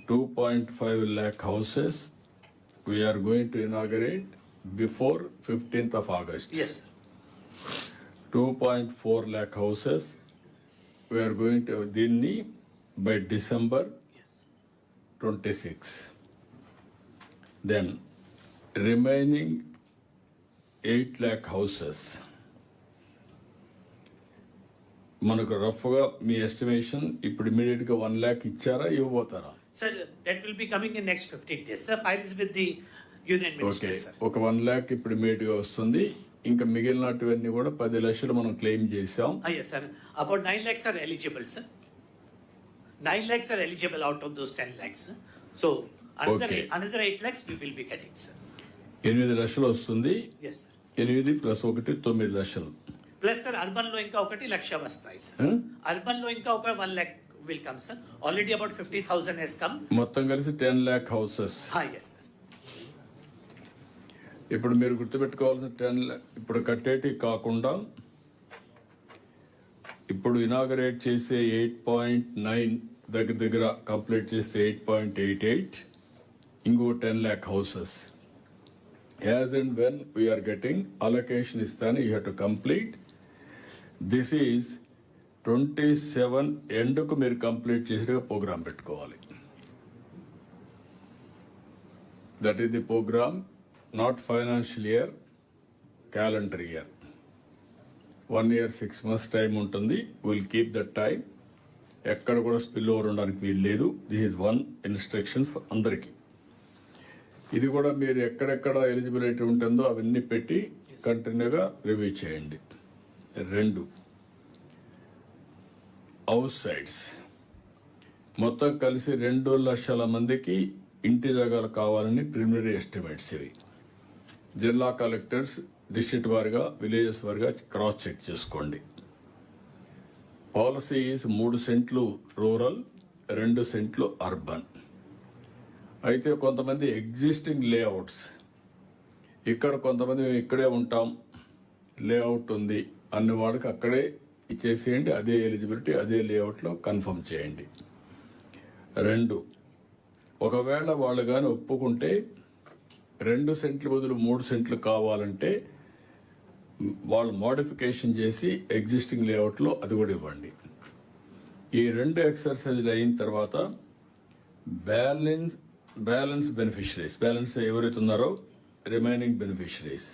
2.5 lakh houses we are going to inaugurate before 15th of August. Yes, sir. 2.4 lakh houses we are going to Dinni by December 26. Then remaining 8 lakh houses. మనకు రఫ్గా మీ estimation ఇప్పుడు immediate గా 1 lakh ఇచ్చారా ఇవ్వబోతారా? Sir, that will be coming in next 15 days. Sir, file is with the union minister, okay, sir. ఒక 1 lakh ఇప్పుడు immediate గా వస్తుంది. ఇంకా మిగిలినటువన్నీ కూడా 10 లక్షలు మనం క్లెయిమ్ చేసాం. Yes, sir. About 9 lakhs are eligible, sir. 9 lakhs are eligible out of those 10 lakhs, sir. So, another 8 lakhs we will be getting, sir. 8 లక్షలు వస్తుంది. Yes, sir. 8 ప్లస్ 1 9 లక్షలు. Plus, sir, urban లో ఇంకా 1 లక్ష వస్తాయి, sir. Urban లో ఇంకా 1 lakh will come, sir. Already about 50,000 has come. మొత్తం కలిసి 10 lakh హౌసెస్. Yes, sir. ఇప్పుడు మీరు గుర్తుపెట్టుకోవాల్సిన 10 lakh ఇప్పుడు కట్టేటి కాకుండా ఇప్పుడు ఇనాగరేట్ చేసే 8.9 దగ్గర కంప్లీట్ చేస్తే 8.88 ఇంకో 10 lakh houses. As and when we are getting allocation ఇస్తాను, you have to complete. This is 27 ఎండ్కు మీరు కంప్లీట్ చేసేగా ప్రోగ్రామ్ పెట్టుకోవాలి. That is the programme, not financial year, calendar year. 1 year 6 months time ఉంటుంది. Will keep that time. ఎక్కడ కూడా spill over ఉండడానికి వీలు లేదు. దిస్ ఈజ్ 1 ఇన్స్ట్రక్షన్స్ అందరికీ. ఇది కూడా మీరు ఎక్కడెక్కడ ఎలిజిబిలిటీ ఉంటుందో అవన్నీ పెట్టి కంటిన్యూగా రివ్యూ చేయండి. 2 హౌస్ సైట్స్ మొత్తం కలిసి 2 లక్షల మందికి ఇంటి జాగాలు కావాలని ప్రిలిమినరీ ఎస్టిమేట్స్ ఇవి. జిల్లా కలెక్టర్స్ డిస్ట్రిక్ట్ వారిగా, విలేజెస్ వారిగా క్రాస్ చెక్ చేసుకోండి. పాలసీ 3 సెంట్లు రూరల్, 2 సెంట్లు అర్బన్. అయితే కొంతమంది ఎగ్జిస్టింగ్ లేఅవుట్స్, ఇక్కడ కొంతమంది మేము ఇక్కడే ఉంటాం, లేఅవుట్ ఉంది అన్న వాళ్ళకి అక్కడే ఇచ్చేసేయండి. అదే ఎలిజిబిలిటీ, అదే లేఅవుట్లో కన్ఫర్మ్ చేయండి. 2, ఒకవేళ వాళ్ళు కానీ ఒప్పుకుంటే 2 సెంట్లు బదులు 3 సెంట్లు కావాలంటే వాళ్ళు మోడిఫికేషన్ చేసి ఎగ్జిస్టింగ్ లేఅవుట్లో అది కూడా ఇవ్వండి. ఈ 2 ఎక్సర్సైజ్లు అయిన తర్వాత బ్యాలెన్స్ బెనిఫిషరీస్, బ్యాలెన్స్ ఎవరైతే ఉన్నారో రిమైనింగ్ బెనిఫిషరీస్,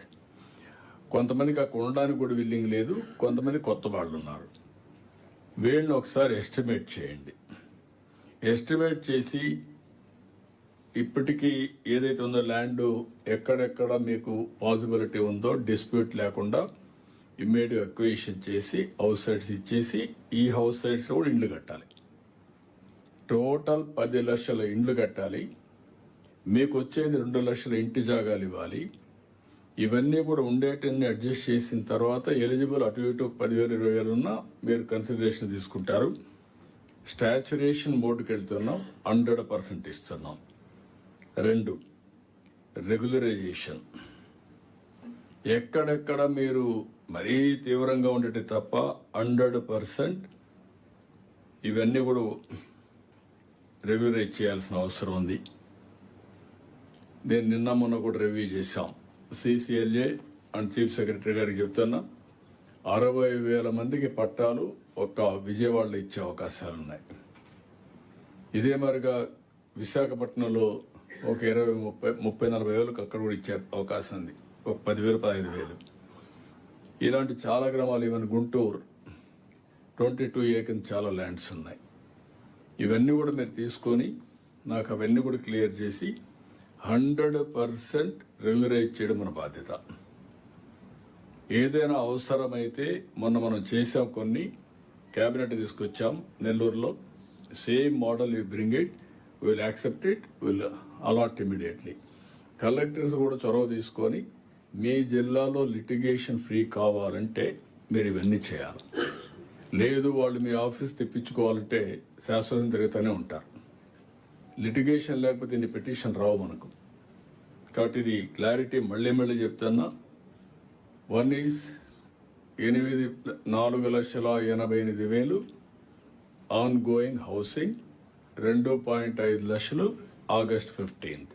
కొంతమందికి అక్కడ ఉండడానికి కూడా విల్లింగ్ లేదు, కొంతమంది కొత్త వాళ్ళు ఉన్నారు. వీళ్ళని ఒకసారి ఎస్టిమేట్ చేయండి. ఎస్టిమేట్ చేసి ఇప్పటికీ ఏదైతే ఉందో ల్యాండ్ ఎక్కడెక్కడ మీకు పాసిబిలిటీ ఉందో డిస్ప్యూట్ లేకుండా ఇమ్మీడియట్ అక్విజిషన్ చేసి హౌస్ సైట్స్ ఇచ్చేసి ఈ హౌస్ సైట్స్ కూడా ఇండ్లు కట్టాలి. టోటల్ 10 లక్షల ఇండ్లు కట్టాలి. మీకు వచ్చేది 2 లక్షల ఇంటి జాగాలు ఇవ్వాలి. ఇవన్నీ కూడా ఉండేటన్ని అడ్జస్ట్ చేసిన తర్వాత ఎలిజిబుల్ అటు ఇటు 10,000 20,000 ఉన్నా మీరు కన్సిడరేషన్ తీసుకుంటారు. స్టాచ్యురేషన్ మోడ్కి వెళ్తున్నాం, 100% ఇస్తున్నాం. 2, రెగ్యులరైజేషన్. ఎక్కడెక్కడ మీరు మరీ తీవ్రంగా ఉండేటి తప్ప 100% ఇవన్నీ కూడా రెగ్యులరైజ్ చేయాల్సిన అవసరం ఉంది. నేను నిన్న మొన్న కూడా రివ్యూ చేశాం. సిసిఎల్ఏ అండ్ చీఫ్ సెక్రటరీ గారికి చెప్తున్నా, 60,000 మందికి పట్టాలు ఒక విజయవాడలో ఇచ్చే అవకాశాలు ఉన్నాయి. ఇదే మరిగా విశాఖపట్నంలో ఒక 20,000-30,000-40,000 వేలకు అక్కడ కూడా ఇచ్చే అవకాశం ఉంది. ఒక 10,000-15,000. ఇలాంటి చాలా గ్రామాలు, ఈవెన్ గుంటూరు 22 ఏకర్ చాలా ల్యాండ్స్ ఉన్నాయి. ఇవన్నీ కూడా మీరు తీసుకొని నాకు అవన్నీ కూడా క్లియర్ చేసి 100% రెగ్యులరైజ్ చేయడం మన బాధ్యత. ఏదైనా అవసరమైతే మొన్న మనం చేసాం, కొన్ని క్యాబినెట్ తీసుకొచ్చాం నెల్లూరులో. Same model you bring it, will accept it, will allot immediately. Collectors కూడా చొరవ తీసుకొని మీ జిల్లాలో లిటిగేషన్ ఫ్రీ కావాలంటే మీరు ఇవన్నీ చేయాలి. లేదు వాళ్ళు మీ ఆఫీస్ తెప్పించుకోవాలంటే శాశ్వతం తిరుగుతూనే ఉంటారు. లిటిగేషన్ లేకపోతే ఇన్ని పిటిషన్ రావు మనకు. కాబట్టి ఇది క్లారిటీ మళ్ళీ చెప్తున్నా. 1 is 4,88,000 ఆన్ గోయింగ్ హౌసింగ్. 2.5 లక్షలు ఆగస్ట్ 15th.